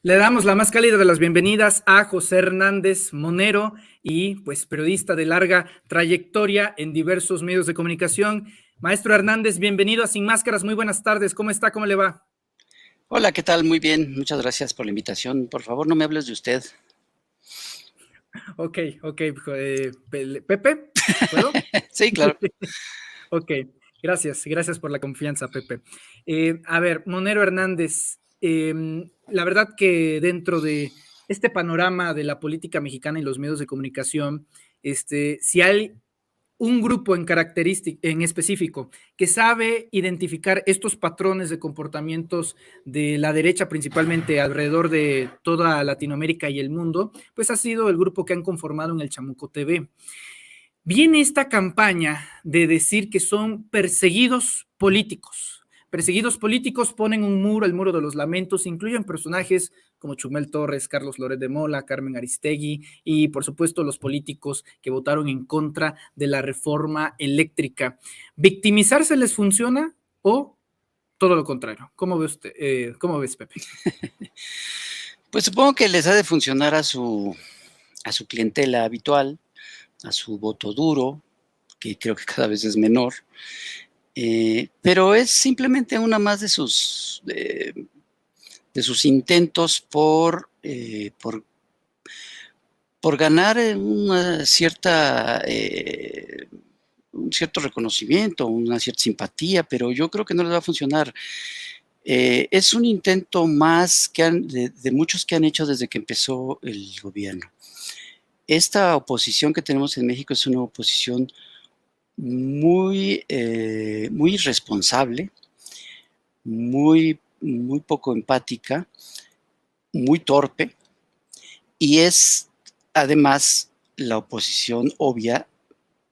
Le damos la más cálida de las bienvenidas a José Hernández Monero y pues periodista de larga trayectoria en diversos medios de comunicación. Maestro Hernández, bienvenido a Sin Máscaras, muy buenas tardes, ¿cómo está? ¿Cómo le va? Hola, ¿qué tal? Muy bien, muchas gracias por la invitación. Por favor, no me hables de usted. Ok, Pepe, ¿puedo? Sí, claro. Ok, gracias por la confianza, Pepe. A ver, Monero Hernández, la verdad que dentro de este panorama de la política mexicana y los medios de comunicación, si hay un grupo en específico que sabe identificar estos patrones de comportamientos de la derecha, principalmente alrededor de toda Latinoamérica y el mundo, pues ha sido el grupo que han conformado en el Chamuco TV. Viene esta campaña de decir que son perseguidos políticos. Perseguidos políticos ponen un muro, el muro de los lamentos, incluyen personajes como Chumel Torres, Carlos Loret de Mola, Carmen Aristegui y por supuesto los políticos que votaron en contra de la reforma eléctrica. ¿Victimizarse les funciona o todo lo contrario? ¿Cómo ve usted? ¿Cómo ves, Pepe? Pues supongo que les ha de funcionar a su clientela habitual, a su voto duro, que creo que cada vez es menor, pero es simplemente una más de sus intentos por ganar un cierto reconocimiento, una cierta simpatía, pero yo creo que no les va a funcionar. Es un intento más de muchos que han hecho desde que empezó el gobierno. Esta oposición que tenemos en México es una oposición muy irresponsable, muy poco empática, muy torpe, y es además la oposición obvia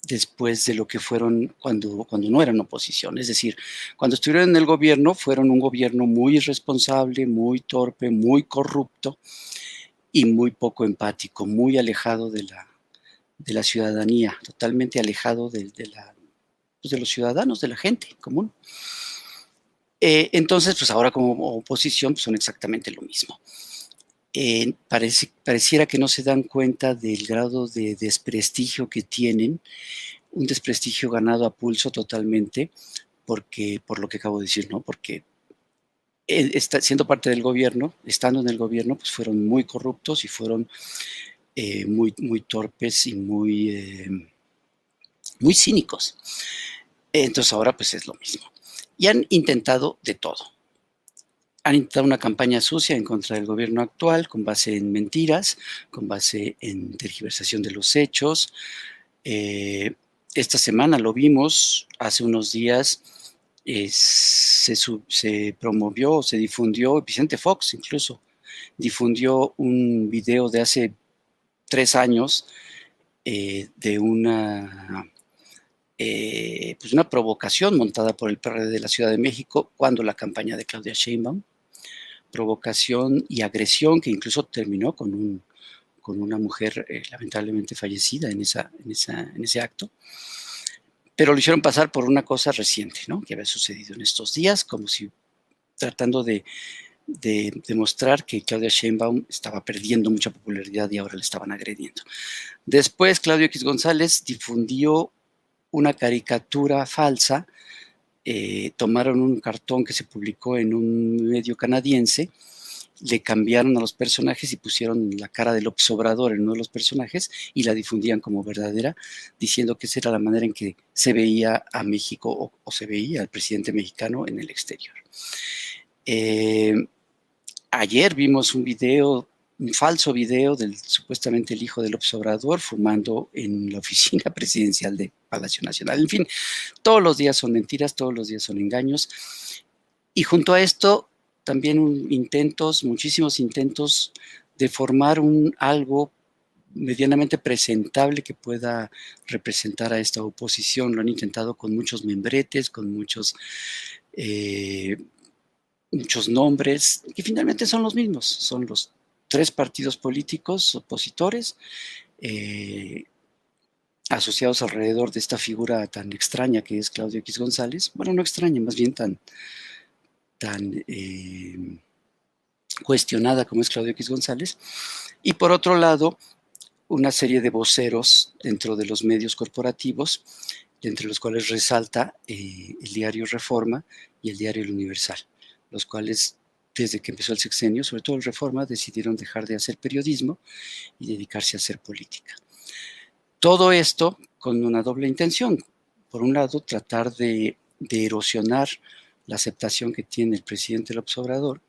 después de lo que fueron cuando no eran oposición. Es decir, cuando estuvieron en el gobierno, fueron un gobierno muy irresponsable, muy torpe, muy corrupto y muy poco empático, muy alejado de la ciudadanía, totalmente alejado pues de los ciudadanos, de la gente común. Entonces, pues ahora como oposición pues son exactamente lo mismo. Pareciera que no se dan cuenta del grado de desprestigio que tienen, un desprestigio ganado a pulso totalmente, por lo que acabo de decir, ¿no? Porque siendo parte del gobierno, estando en el gobierno, pues fueron muy corruptos y fueron muy torpes y muy cínicos. Entonces ahora pues es lo mismo. Y han intentado de todo. Han intentado una campaña sucia en contra del gobierno actual con base en mentiras, con base en tergiversación de los hechos. Esta semana lo vimos, hace unos días se promovió, se difundió, Vicente Fox incluso, difundió un video de hace 3 años de pues una provocación montada por el PRD de la Ciudad de México cuando la campaña de Claudia Sheinbaum, provocación y agresión que incluso terminó con una mujer lamentablemente fallecida en ese acto, pero lo hicieron pasar por una cosa reciente, ¿no? Que había sucedido en estos días, como si tratando de demostrar que Claudia Sheinbaum estaba perdiendo mucha popularidad y ahora le estaban agrediendo. Después, Claudio X González difundió una caricatura falsa. Tomaron un cartón que se publicó en un medio canadiense, le cambiaron a los personajes y pusieron la cara de López Obrador en uno de los personajes y la difundían como verdadera, diciendo que esa era la manera en que se veía a México o se veía al presidente mexicano en el exterior. Ayer vimos un falso video del supuestamente el hijo de López Obrador fumando en la oficina presidencial de Palacio Nacional. En fin, todos los días son mentiras, todos los días son engaños. Y junto a esto, también muchísimos intentos de formar algo medianamente presentable que pueda representar a esta oposición. Lo han intentado con muchos membretes, con muchos nombres, que finalmente son los mismos. Son los 3 partidos políticos opositores, asociados alrededor de esta figura tan extraña que es Claudio X González. Bueno, no extraña, más bien tan cuestionada como es Claudio X González, y por otro lado, una serie de voceros dentro de los medios corporativos, entre los cuales resalta el diario Reforma y el diario El Universal, los cuales desde que empezó el sexenio, sobre todo el Reforma, decidieron dejar de hacer periodismo y dedicarse a hacer política. Todo esto con una doble intención. Por un lado, tratar de erosionar la aceptación que tiene el presidente López Obrador,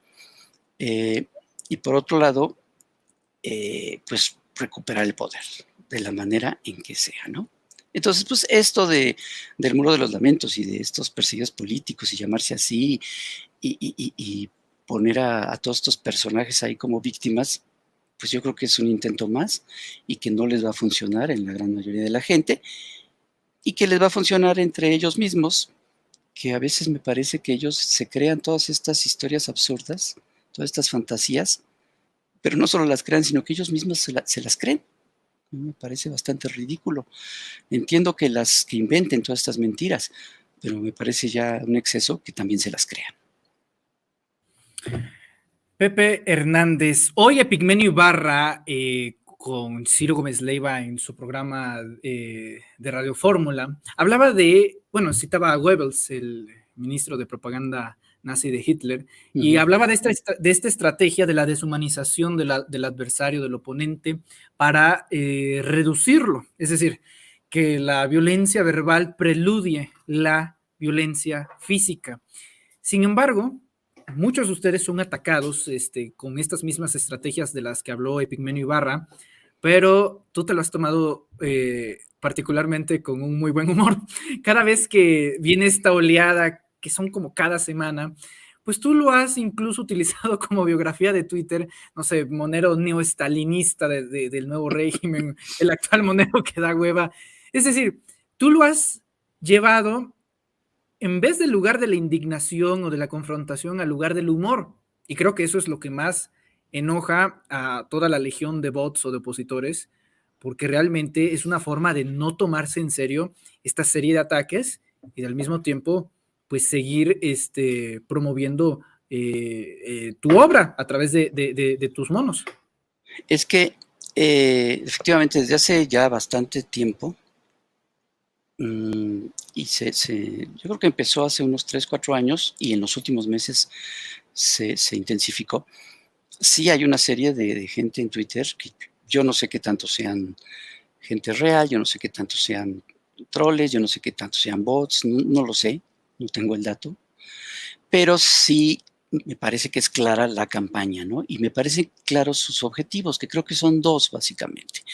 y por otro lado, pues recuperar el poder de la manera en que sea, ¿no? Entonces, pues esto del Muro de los Lamentos y de estos perseguidos políticos y llamarse así y poner a todos estos personajes ahí como víctimas, pues yo creo que es un intento más y que no les va a funcionar en la gran mayoría de la gente y que les va a funcionar entre ellos mismos, que a veces me parece que ellos se crean todas estas historias absurdas, todas estas fantasías, pero no solo las crean, sino que ellos mismos se las creen. Me parece bastante ridículo. Entiendo que que inventen todas estas mentiras, pero me parece ya un exceso que también se las crean. Pepe Hernández, hoy Epigmenio Ibarra con Ciro Gómez Leiva en su programa de Radio Fórmula, hablaba citaba a Goebbels, el ministro de propaganda nazi de Hitler, y hablaba de esta estrategia de la deshumanización del adversario, del oponente, para reducirlo, es decir, que la violencia verbal preludie la violencia física. Sin embargo, muchos de ustedes son atacados con estas mismas estrategias de las que habló Epigmenio Ibarra, pero tú te lo has tomado particularmente con un muy buen humor. Cada vez que viene esta oleada, que son como cada semana, pues tú lo has incluso utilizado como biografía de Twitter, no sé, Monero neoestalinista del nuevo régimen, el actual Monero que da hueva. Es decir, tú lo has llevado en vez del lugar de la indignación o de la confrontación, al lugar del humor. Y creo que eso es lo que más enoja a toda la legión de bots o de opositores, porque realmente es una forma de no tomarse en serio esta serie de ataques y al mismo tiempo, pues seguir promoviendo tu obra a través de tus monos. Es que efectivamente desde hace ya bastante tiempo, y yo creo que empezó hace unos 3, 4 años y en los últimos meses se intensificó. Sí hay una serie de gente en Twitter que yo no sé qué tanto sean gente real, yo no sé qué tanto sean troles, yo no sé qué tanto sean bots, no lo sé, no tengo el dato, pero sí me parece que es clara la campaña, ¿no? Y me parecen claros sus objetivos, que creo que son dos básicamente.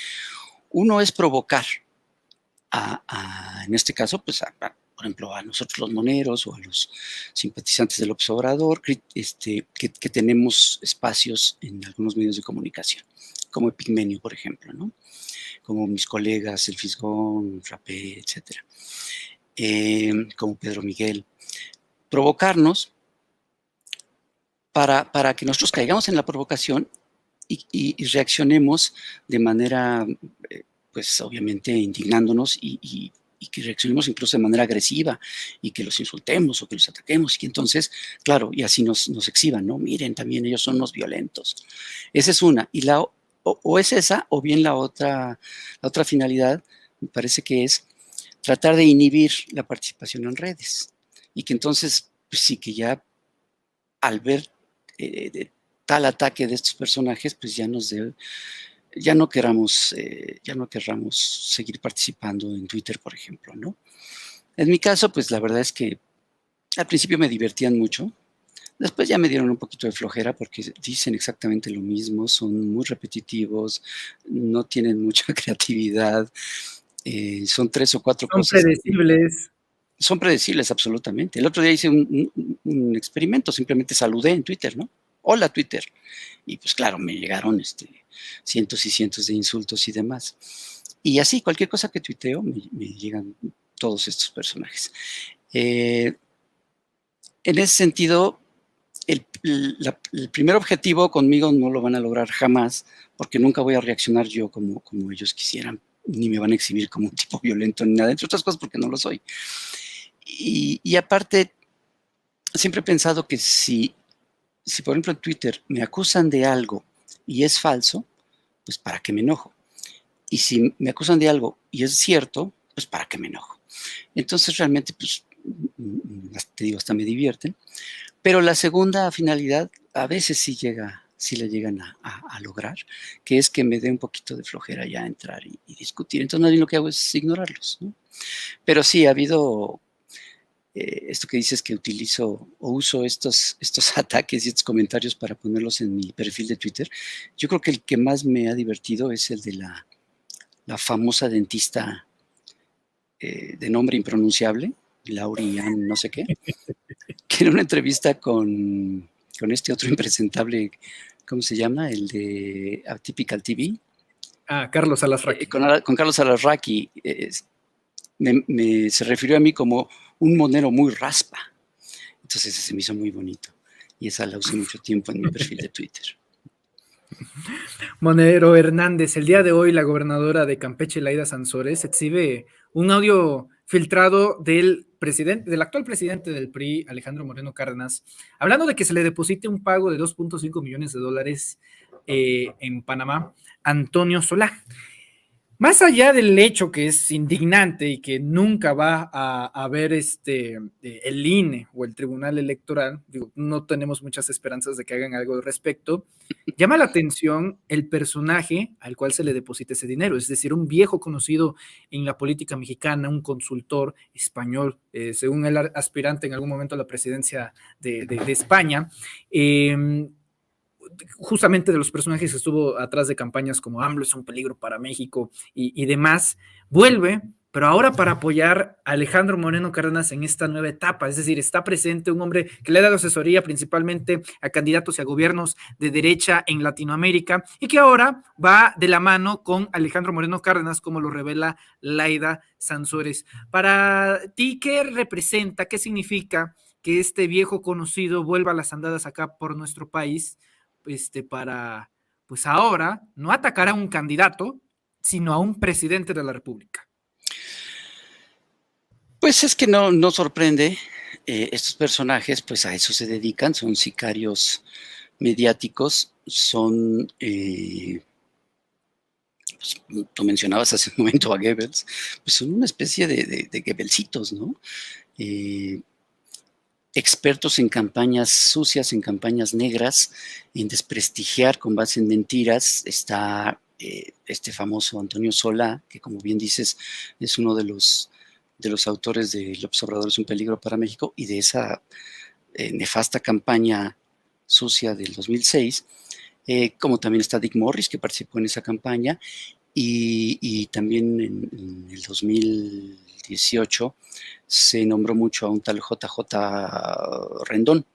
Uno es provocar en este caso, pues, por ejemplo, a nosotros los moneros o a los simpatizantes del López Obrador, que tenemos espacios en algunos medios de comunicación, como Epigmenio, por ejemplo, ¿no? Como mis colegas, El Fisgón, Rapé, etcétera, como Pedro Miguel. Provocarnos para que nosotros caigamos en la provocación y reaccionemos de manera, pues obviamente indignándonos y que reaccionemos incluso de manera agresiva y que los insultemos o que los ataquemos y que entonces, claro, y así nos exhiban, ¿no? Miren, también ellos son unos violentos. Esa es una. Y o es esa, o bien la otra finalidad, me parece que es tratar de inhibir la participación en redes. Y que entonces, pues sí, que ya al ver tal ataque de estos personajes, pues ya no querramos seguir participando en Twitter, por ejemplo, ¿no? En mi caso, pues la verdad es que al principio me divertían mucho, después ya me dieron un poquito de flojera porque dicen exactamente lo mismo, son muy repetitivos, no tienen mucha creatividad, son 3 o 4 Son cosas. predecibles. Son predecibles, absolutamente. El otro día hice un experimento, simplemente saludé en Twitter, ¿no? Hola, Twitter. Y pues claro, me llegaron cientos y cientos de insultos y demás. Y así, cualquier cosa que tuiteo, me llegan todos estos personajes. En ese sentido, el primer objetivo conmigo no lo van a lograr jamás, porque nunca voy a reaccionar yo como ellos quisieran, ni me van a exhibir como un tipo violento ni nada, entre otras cosas porque no lo soy. Y aparte, siempre he pensado que si si por ejemplo en Twitter me acusan de algo y es falso, pues ¿para qué me enojo? Y si me acusan de algo y es cierto, pues ¿para qué me enojo? Entonces realmente, pues, te digo, hasta me divierten. Pero la segunda finalidad a veces sí la llegan a lograr, que es que me dé un poquito de flojera ya entrar y discutir. Entonces, más bien lo que hago es ignorarlos, ¿no? Pero sí, ha habido esto que dices que utilizo o uso estos ataques y estos comentarios para ponerlos en mi perfil de Twitter. Yo creo que el que más me ha divertido es el de la famosa dentista de nombre impronunciable, Laurian no sé qué, que en una entrevista con este otro impresentable, ¿cómo se llama? El de Atypical TV, Carlos Alasraqui. con Carlos Alarraqui, se refirió a mí como un monero muy raspa. Entonces ese se me hizo muy bonito y esa la usé mucho tiempo en mi perfil de Twitter. Monero Hernández, el día de hoy la gobernadora de Campeche, Laida Sansores, exhibe un audio filtrado del actual presidente del PRI, Alejandro Moreno Cárdenas, hablando de que se le deposite un pago de 2.5 millones de dólares en Panamá, Antonio Solá. Más allá del hecho que es indignante y que nunca va a ver el INE o el Tribunal Electoral, digo, no tenemos muchas esperanzas de que hagan algo al respecto, llama la atención el personaje al cual se le deposita ese dinero, es decir, un viejo conocido en la política mexicana, un consultor español, según el aspirante en algún momento a la presidencia de España. Justamente de los personajes que estuvo atrás de campañas como AMLO es un peligro para México y demás, vuelve, pero ahora para apoyar a Alejandro Moreno Cárdenas en esta nueva etapa, es decir, está presente un hombre que le ha dado asesoría principalmente a candidatos y a gobiernos de derecha en Latinoamérica y que ahora va de la mano con Alejandro Moreno Cárdenas, como lo revela Laida Sansores. Para ti, ¿qué representa, qué significa que este viejo conocido vuelva a las andadas acá por nuestro país? Para, pues ahora, no atacar a un candidato, sino a un presidente de la República. Pues es que no sorprende, estos personajes pues a eso se dedican, son sicarios mediáticos, son, pues, tú mencionabas hace un momento a Goebbels, pues son una especie de Goebbelsitos, ¿no? Eh, expertos en campañas sucias, en campañas negras, en desprestigiar con base en mentiras. Está este famoso Antonio Solá, que como bien dices, es uno de los autores de López Obrador es un peligro para México y de esa nefasta campaña sucia del 2006, como también está Dick Morris, que participó en esa campaña, y también en el 2018 se nombró mucho a un tal JJ Rendón,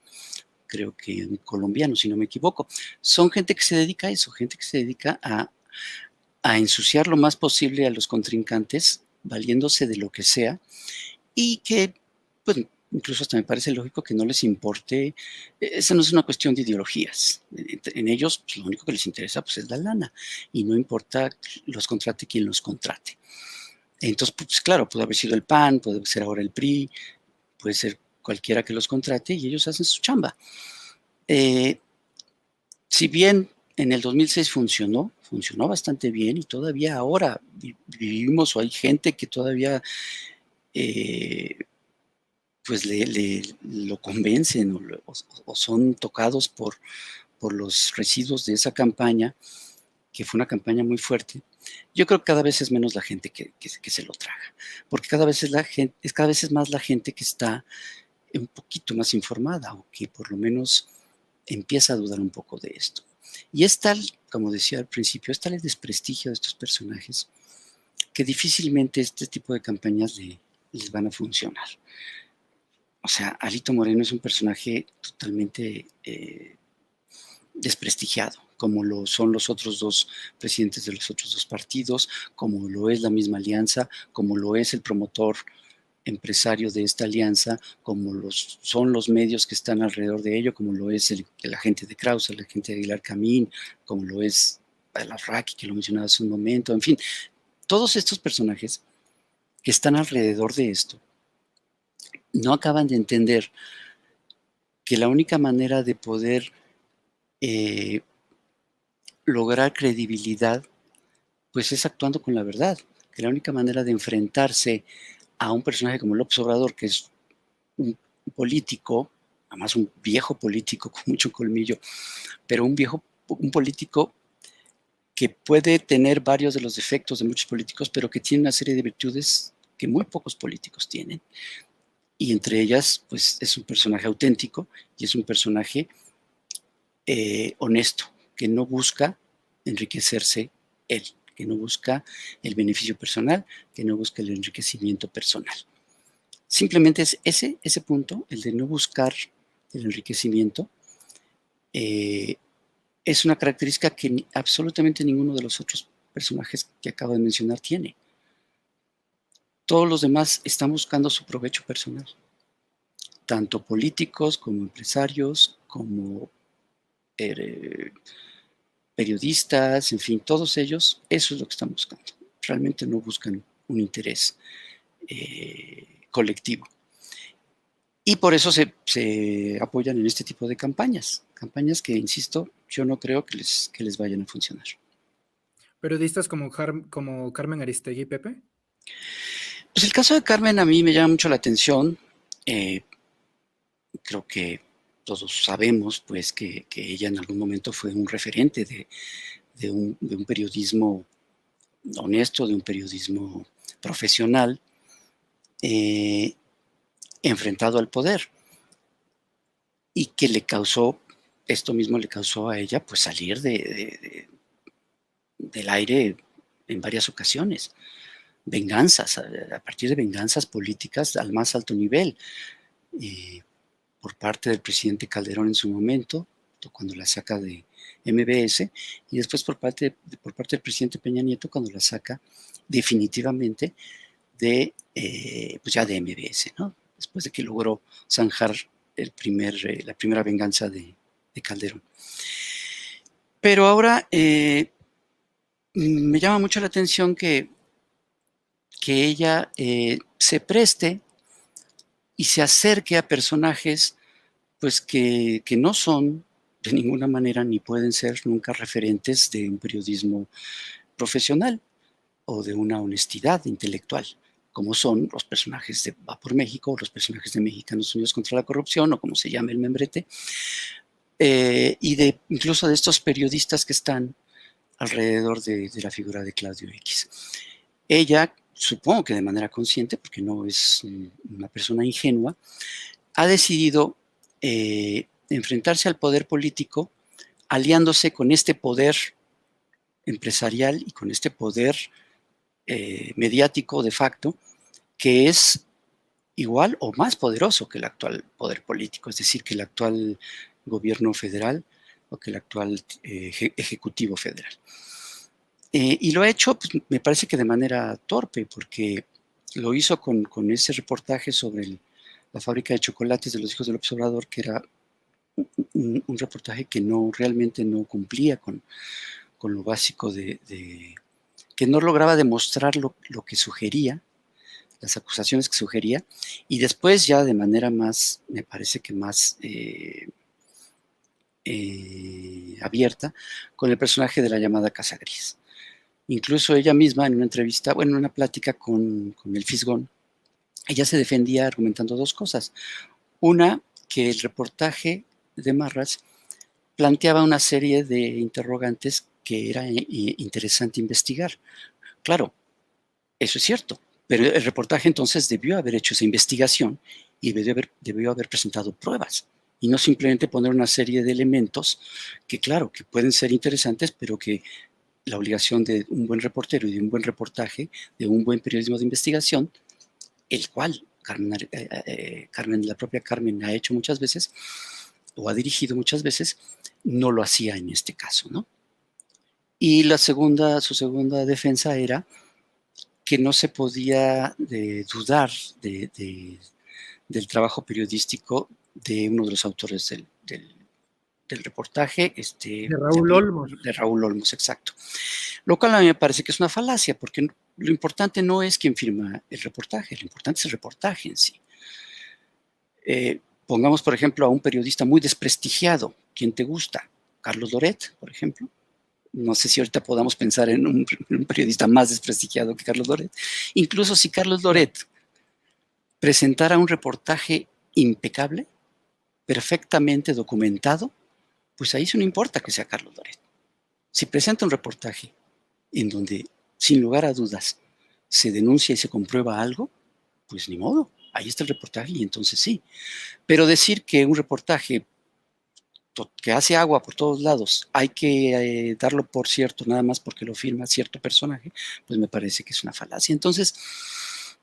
creo que colombiano, si no me equivoco. Son gente que se dedica a eso, gente que se dedica a ensuciar lo más posible a los contrincantes, valiéndose de lo que sea, y que, pues, incluso hasta me parece lógico que no les importe, esa no es una cuestión de ideologías. En ellos, pues, lo único que les interesa pues, es la lana, y no importa los contrate quien los contrate. Entonces, pues claro, puede haber sido el PAN, puede ser ahora el PRI, puede ser cualquiera que los contrate y ellos hacen su chamba. Si bien en el 2006 funcionó bastante bien y todavía ahora vivimos o hay gente que todavía pues lo convencen o son tocados por los residuos de esa campaña, que fue una campaña muy fuerte. Yo creo que cada vez es menos la gente que se lo traga, porque cada vez es más la gente que está un poquito más informada o que por lo menos empieza a dudar un poco de esto. Y es tal, como decía al principio, es tal el desprestigio de estos personajes que difícilmente este tipo de campañas les van a funcionar. O sea, Alito Moreno es un personaje totalmente desprestigiado, como lo son los otros dos presidentes de los otros dos partidos, como lo es la misma alianza, como lo es el promotor empresario de esta alianza, como son los medios que están alrededor de ello, como lo es el agente de Krause, el agente de Aguilar Camín, como lo es Alarraqui, que lo mencionaba hace un momento, en fin, todos estos personajes que están alrededor de esto no acaban de entender que la única manera de poder lograr credibilidad, pues es actuando con la verdad, que la única manera de enfrentarse a un personaje como López Obrador, que es un político, además un viejo político con mucho colmillo, pero un político que puede tener varios de los defectos de muchos políticos, pero que tiene una serie de virtudes que muy pocos políticos tienen. Y entre ellas, pues es un personaje auténtico y es un personaje honesto, que no busca enriquecerse él, que no busca el beneficio personal, que no busca el enriquecimiento personal. Simplemente es ese punto, el de no buscar el enriquecimiento, es una característica que absolutamente ninguno de los otros personajes que acabo de mencionar tiene. Todos los demás están buscando su provecho personal, tanto políticos como empresarios, como periodistas, en fin, todos ellos, eso es lo que están buscando. Realmente no buscan un interés colectivo. Y por eso se apoyan en este tipo de campañas que, insisto, yo no creo que les vayan a funcionar. ¿Periodistas como Carmen Aristegui, Pepe? Pues el caso de Carmen a mí me llama mucho la atención. Creo que todos sabemos pues que ella en algún momento fue un referente de un periodismo honesto, de un periodismo profesional, enfrentado al poder, y que esto mismo le causó a ella pues salir del aire en varias ocasiones. Venganzas, a partir de venganzas políticas al más alto nivel, por parte del presidente Calderón en su momento, cuando la saca de MBS, y después por parte del presidente Peña Nieto, cuando la saca definitivamente pues ya de MBS, ¿no? Después de que logró zanjar la primera venganza de Calderón. Pero ahora me llama mucho la atención que ella se preste y se acerque a personajes pues que no son de ninguna manera ni pueden ser nunca referentes de un periodismo profesional o de una honestidad intelectual, como son los personajes de Va por México, los personajes de Mexicanos Unidos contra la Corrupción, o como se llama el membrete, y incluso de estos periodistas que están alrededor de la figura de Claudio X. Ella, supongo que de manera consciente, porque no es una persona ingenua, ha decidido enfrentarse al poder político aliándose con este poder empresarial y con este poder mediático de facto, que es igual o más poderoso que el actual poder político, es decir, que el actual gobierno federal o que el actual ejecutivo federal. Y lo ha hecho, pues, me parece que de manera torpe, porque lo hizo con ese reportaje sobre la fábrica de chocolates de los hijos del observador, que era un reportaje que realmente no cumplía con lo básico que no lograba demostrar lo que sugería, las acusaciones que sugería, y después ya de manera más, me parece que más abierta, con el personaje de la llamada Casa Gris. Incluso ella misma en una entrevista, en una plática con el Fisgón, ella se defendía argumentando dos cosas. Una, que el reportaje de Marras planteaba una serie de interrogantes que era interesante investigar. Claro, eso es cierto, pero el reportaje entonces debió haber hecho esa investigación y debió haber presentado pruebas y no simplemente poner una serie de elementos que, claro, que pueden ser interesantes, pero que la obligación de un buen reportero y de un buen reportaje, de un buen periodismo de investigación, el cual la propia Carmen ha hecho muchas veces o ha dirigido muchas veces, no lo hacía en este caso, ¿no? Y su segunda defensa era que no se podía dudar del trabajo periodístico de uno de los autores del reportaje, de Raúl Olmos. De Raúl Olmos, exacto. Lo cual a mí me parece que es una falacia, porque lo importante no es quién firma el reportaje, lo importante es el reportaje en sí. Pongamos, por ejemplo, a un periodista muy desprestigiado. ¿Quién te gusta? Carlos Loret, por ejemplo. No sé si ahorita podamos pensar en un periodista más desprestigiado que Carlos Loret. Incluso si Carlos Loret presentara un reportaje impecable, perfectamente documentado, pues ahí sí no importa que sea Carlos Loret. Si presenta un reportaje en donde, sin lugar a dudas, se denuncia y se comprueba algo, pues ni modo, ahí está el reportaje y entonces sí. Pero decir que un reportaje que hace agua por todos lados, hay que darlo por cierto, nada más porque lo firma cierto personaje, pues me parece que es una falacia. Entonces,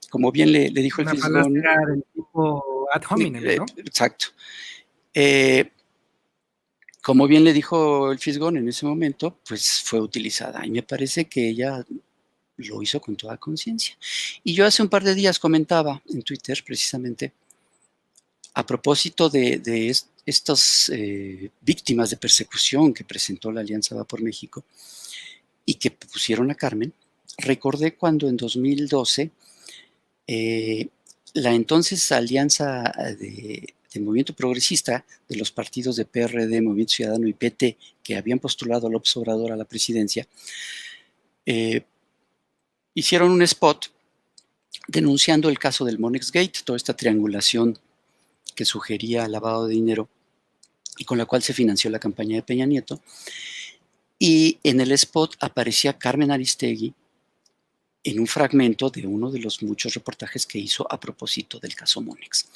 como bien le dijo el Una Fisgón, falacia del tipo ad hominem, ¿no? exacto, como bien le dijo el Fisgón en ese momento, pues fue utilizada y me parece que ella lo hizo con toda conciencia. Y yo hace un par de días comentaba en Twitter precisamente a propósito de estas víctimas de persecución que presentó la Alianza Va por México y que pusieron a Carmen, recordé cuando en 2012 la entonces Alianza del Movimiento Progresista de los partidos de PRD, Movimiento Ciudadano y PT que habían postulado a López Obrador a la presidencia, hicieron un spot denunciando el caso del Monex Gate, toda esta triangulación que sugería lavado de dinero y con la cual se financió la campaña de Peña Nieto. Y en el spot aparecía Carmen Aristegui en un fragmento de uno de los muchos reportajes que hizo a propósito del caso Monex.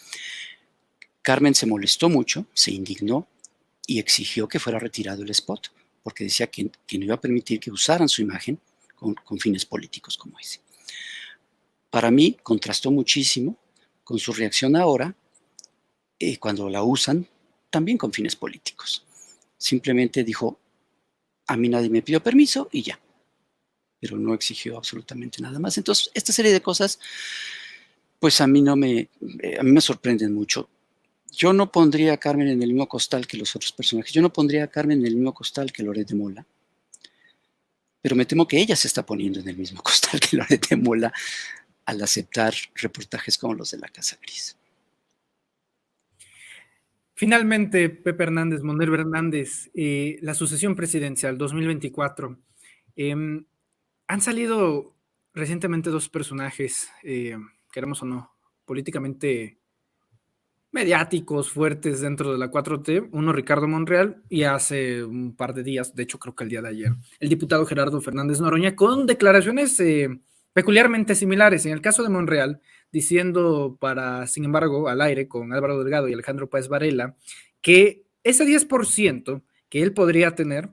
Carmen se molestó mucho, se indignó y exigió que fuera retirado el spot, porque decía que no iba a permitir que usaran su imagen con fines políticos como ese. Para mí contrastó muchísimo con su reacción ahora, cuando la usan también con fines políticos. Simplemente dijo, a mí nadie me pidió permiso y ya, pero no exigió absolutamente nada más. Entonces, esta serie de cosas, pues a mí me sorprenden mucho. Yo no pondría a Carmen en el mismo costal que los otros personajes. Yo no pondría a Carmen en el mismo costal que Loret de Mola. Pero me temo que ella se está poniendo en el mismo costal que Loret de Mola al aceptar reportajes como los de la Casa Gris. Finalmente, Pepe Hernández, Monero Hernández, la sucesión presidencial 2024. Han salido recientemente dos personajes, queremos o no, políticamente mediáticos, fuertes dentro de la 4T. Uno, Ricardo Monreal, y hace un par de días, de hecho creo que el día de ayer, el diputado Gerardo Fernández Noroña, con declaraciones peculiarmente similares. En el caso de Monreal, diciendo sin embargo, al aire con Álvaro Delgado y Alejandro Páez Varela, que ese 10% que él podría tener,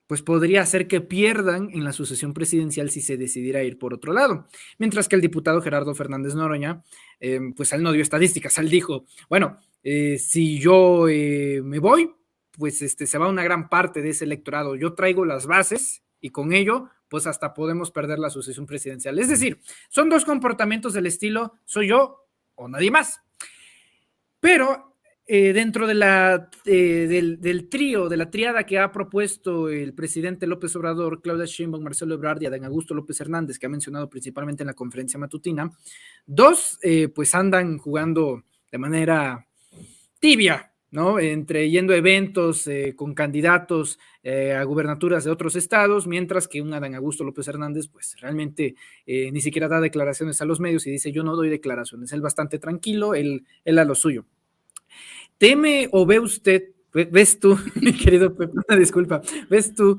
pues podría hacer que pierdan en la sucesión presidencial si se decidiera ir por otro lado. Mientras que el diputado Gerardo Fernández Noroña, pues él no dio estadísticas, él dijo, bueno, si yo me voy, pues se va una gran parte de ese electorado, yo traigo las bases y con ello, pues hasta podemos perder la sucesión presidencial. Es decir, son dos comportamientos del estilo, soy yo o nadie más. Pero dentro del trío, de la triada que ha propuesto el presidente López Obrador, Claudia Sheinbaum, Marcelo Ebrard y Adán Augusto López Hernández, que ha mencionado principalmente en la conferencia matutina, dos pues andan jugando de manera tibia, ¿no? Entre yendo a eventos con candidatos a gubernaturas de otros estados, mientras que un Adán Augusto López Hernández, pues realmente ni siquiera da declaraciones a los medios y dice, yo no doy declaraciones, él bastante tranquilo, él a lo suyo. ¿Teme o ve usted, ves tú, mi querido Pepe, una disculpa, ves tú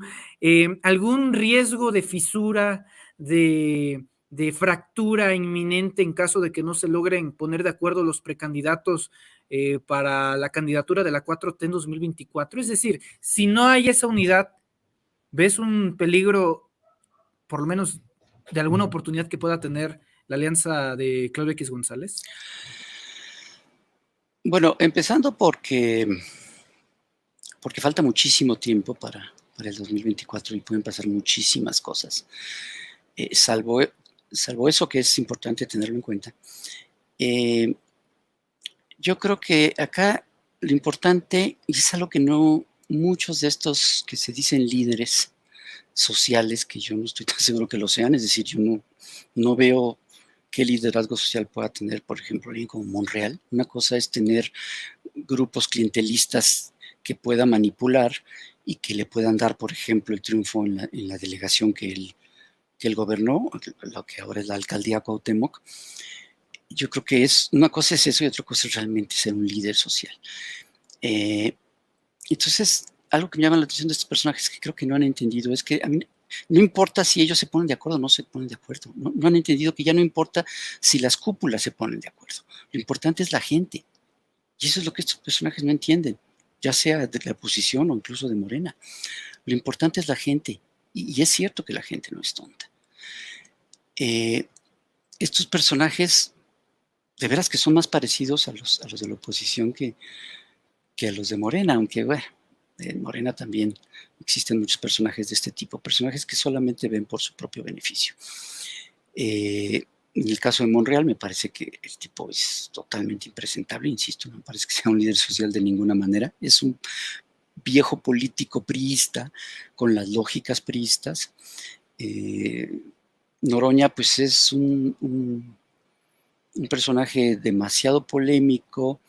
algún riesgo de fisura, de fractura inminente en caso de que no se logren poner de acuerdo los precandidatos para la candidatura de la 4T en 2024? Es decir, si no hay esa unidad, ¿ves un peligro, por lo menos de alguna oportunidad que pueda tener la alianza de Claudio X González? Bueno, empezando porque falta muchísimo tiempo para el 2024 y pueden pasar muchísimas cosas. Salvo eso que es importante tenerlo en cuenta. Yo creo que acá lo importante, y es algo que no muchos de estos que se dicen líderes sociales, que yo no estoy tan seguro que lo sean, es decir, yo no veo qué liderazgo social pueda tener, por ejemplo, alguien como Monreal. Una cosa es tener grupos clientelistas que pueda manipular y que le puedan dar, por ejemplo, el triunfo en la delegación que él gobernó, lo que ahora es la alcaldía Cuauhtémoc. Yo creo que una cosa es eso y otra cosa es realmente ser un líder social. Entonces, algo que me llama la atención de estos personajes que creo que no han entendido es que a mí no importa si ellos se ponen de acuerdo o no se ponen de acuerdo. No han entendido que ya no importa si las cúpulas se ponen de acuerdo. Lo importante es la gente. Y eso es lo que estos personajes no entienden, ya sea de la oposición o incluso de Morena. Lo importante es la gente. Y es cierto que la gente no es tonta. Estos personajes, de veras que son más parecidos a los de la oposición que a los de Morena, aunque bueno, en Morena también existen muchos personajes de este tipo, personajes que solamente ven por su propio beneficio. En el caso de Monreal me parece que el tipo es totalmente impresentable, insisto, no me parece que sea un líder social de ninguna manera, es un viejo político priista con las lógicas priistas. Noroña pues es un personaje demasiado polémico,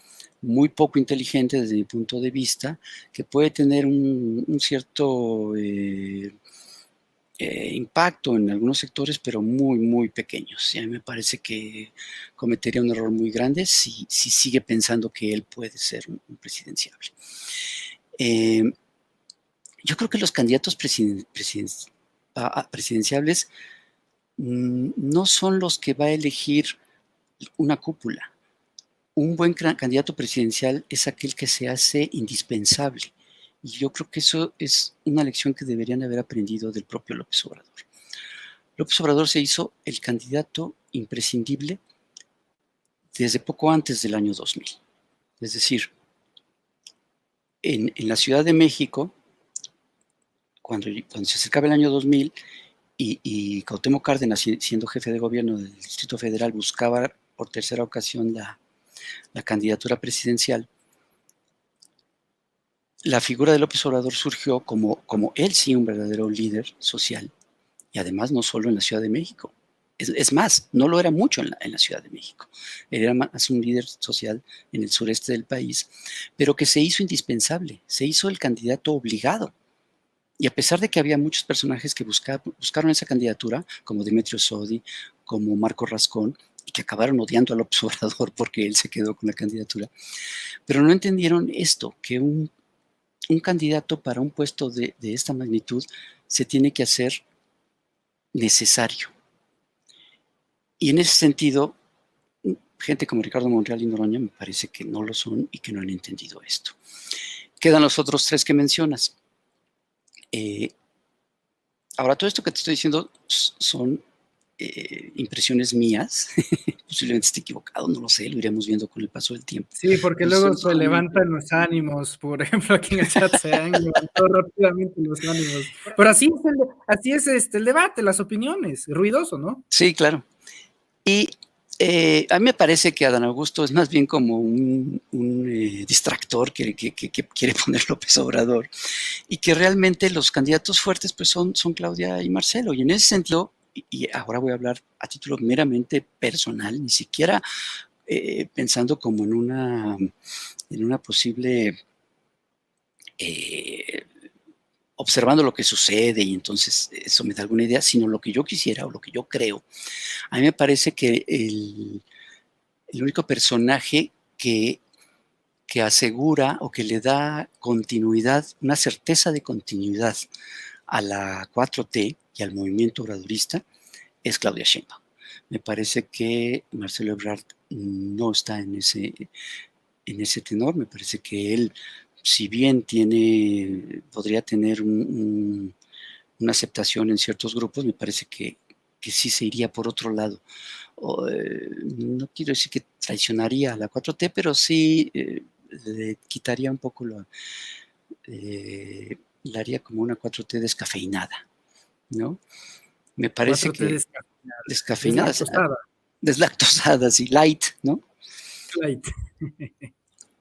muy poco inteligente desde mi punto de vista, que puede tener un cierto impacto en algunos sectores, pero muy, muy pequeños. Y a mí me parece que cometería un error muy grande si sigue pensando que él puede ser un presidenciable. Yo creo que los candidatos presidenciables no son los que va a elegir una cúpula. Un buen candidato presidencial es aquel que se hace indispensable. Y yo creo que eso es una lección que deberían haber aprendido del propio López Obrador. López Obrador se hizo el candidato imprescindible desde poco antes del año 2000. Es decir, en la Ciudad de México, cuando se acercaba el año 2000 y Cuauhtémoc Cárdenas, siendo jefe de gobierno del Distrito Federal, buscaba por tercera ocasión la candidatura presidencial, la figura de López Obrador surgió como él sí un verdadero líder social, y además no solo en la Ciudad de México. Es más, no lo era mucho en la Ciudad de México. Él era más un líder social en el sureste del país, pero que se hizo indispensable, se hizo el candidato obligado. Y a pesar de que había muchos personajes que buscaron esa candidatura, como Demetrio Sodi, como Marco Rascón, y que acabaron odiando a López Obrador porque él se quedó con la candidatura, pero no entendieron esto, que un candidato para un puesto de esta magnitud se tiene que hacer necesario. Y en ese sentido, gente como Ricardo Monreal y Noroña me parece que no lo son y que no han entendido esto. Quedan los otros tres que mencionas. Ahora, todo esto que te estoy diciendo son impresiones mías, posiblemente esté equivocado, no lo sé, lo iremos viendo con el paso del tiempo. Sí, porque luego se levantan los ánimos, por ejemplo, aquí en el chat se han levantado rápidamente los ánimos, pero así es el debate, las opiniones, ruidoso, ¿no? Sí, claro. Y a mí me parece que Adán Augusto es más bien como un distractor que quiere poner López Obrador, y que realmente los candidatos fuertes pues son Claudia y Marcelo, y en ese sentido, y ahora voy a hablar a título meramente personal, ni siquiera pensando como en una posible observando lo que sucede y entonces eso me da alguna idea, sino lo que yo quisiera o lo que yo creo. A mí me parece que el único personaje que asegura o que le da continuidad, una certeza de continuidad a la 4T y al movimiento obradorista es Claudia Sheinbaum. Me parece que Marcelo Ebrard no está en ese tenor, me parece que él, si bien podría tener una aceptación en ciertos grupos, me parece que sí se iría por otro lado. No quiero decir que traicionaría a la 4T, pero sí le quitaría un poco la haría como una 4T descafeinada, ¿no? Me parece 4T que descafeinada, deslactosada. deslactosada, así, light, ¿no? Light.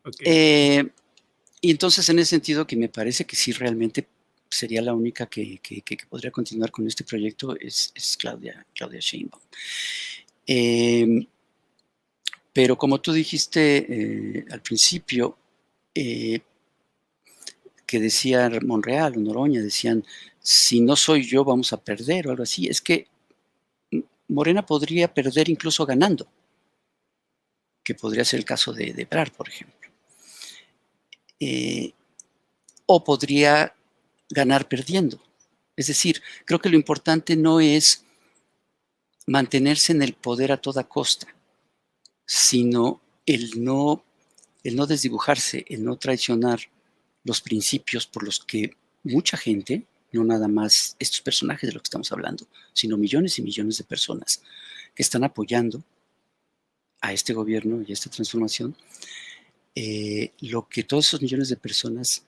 Okay. Y entonces en ese sentido que me parece que sí realmente sería la única que podría continuar con este proyecto es Claudia Sheinbaum. Pero como tú dijiste al principio, que decía Monreal o Noroña, decían, si no soy yo vamos a perder o algo así. Es que Morena podría perder incluso ganando, que podría ser el caso de Ebrard, por ejemplo. O podría ganar perdiendo. Es decir, creo que lo importante no es mantenerse en el poder a toda costa, sino el no desdibujarse, el no traicionar los principios por los que mucha gente, no nada más estos personajes de los que estamos hablando, sino millones y millones de personas que están apoyando a este gobierno y a esta transformación, lo que todos esos millones de personas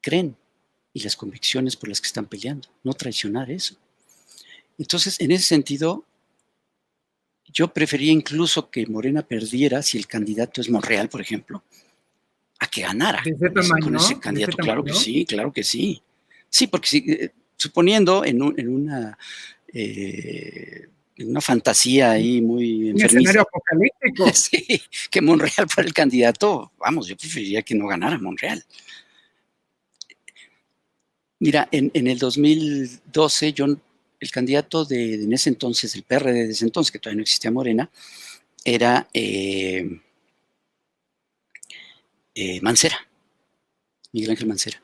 creen y las convicciones por las que están peleando, no traicionar eso. Entonces, en ese sentido, yo prefería incluso que Morena perdiera si el candidato es Monreal, por ejemplo, a que ganara ¿De ese tamaño? con ese candidato. Claro que sí, claro que sí. Sí, porque si, suponiendo en una fantasía ahí muy un escenario apocalíptico. Sí, que Monreal fuera el candidato, vamos, yo preferiría que no ganara Monreal. Mira, en el 2012, el candidato en ese entonces, el PRD de ese entonces, que todavía no existía Morena, era Mancera, Miguel Ángel Mancera.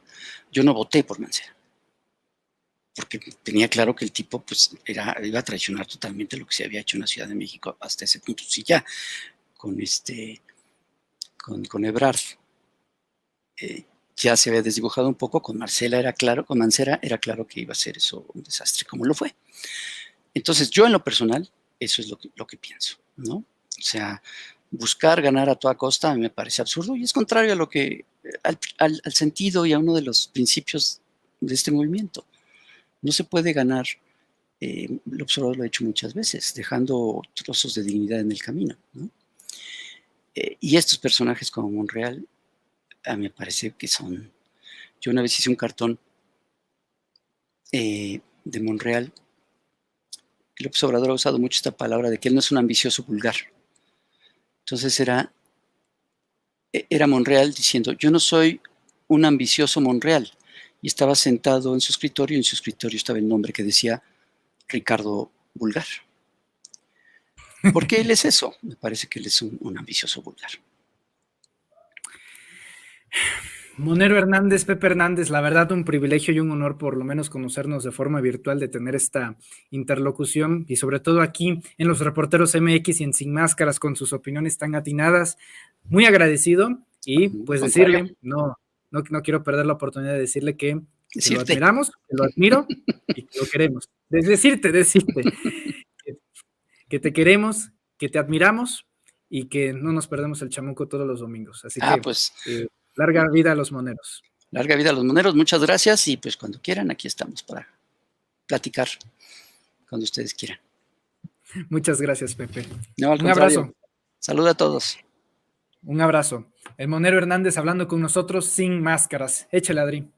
Yo no voté por Mancera, porque tenía claro que el tipo pues, iba a traicionar totalmente lo que se había hecho en la Ciudad de México hasta ese punto. Sí, ya con Ebrard ya se había desdibujado un poco, con Mancera era claro que iba a ser eso un desastre, como lo fue. Entonces, yo en lo personal, eso es lo que pienso, ¿no? O sea, buscar ganar a toda costa a mí me parece absurdo y es contrario a lo que, al sentido y a uno de los principios de este movimiento. No se puede ganar, López Obrador lo ha hecho muchas veces, dejando trozos de dignidad en el camino, ¿no? Y estos personajes como Monreal, a mí me parece que son... Yo una vez hice un cartón de Monreal. López Obrador ha usado mucho esta palabra de que él no es un ambicioso vulgar. Entonces era Monreal diciendo, yo no soy un ambicioso Monreal. Y estaba sentado en su escritorio, y en su escritorio estaba el nombre que decía Ricardo Vulgar. ¿Por qué él es eso? Me parece que él es un ambicioso vulgar. Monero Hernández, Pepe Hernández, la verdad un privilegio y un honor por lo menos conocernos de forma virtual, de tener esta interlocución y sobre todo aquí en los Reporteros MX y en Sin Máscaras con sus opiniones tan atinadas. Muy agradecido y pues decirle, no quiero perder la oportunidad de decirle que lo admiramos, que lo admiro y que lo queremos. Decirte que te queremos, que te admiramos y que no nos perdemos el chamuco todos los domingos. Así que pues... larga vida a los moneros. Larga vida a los moneros, muchas gracias y pues cuando quieran aquí estamos para platicar, cuando ustedes quieran. Muchas gracias, Pepe. No, al contrario. Abrazo. Saluda a todos. Un abrazo. El Monero Hernández hablando con nosotros sin máscaras. Échale, Adri.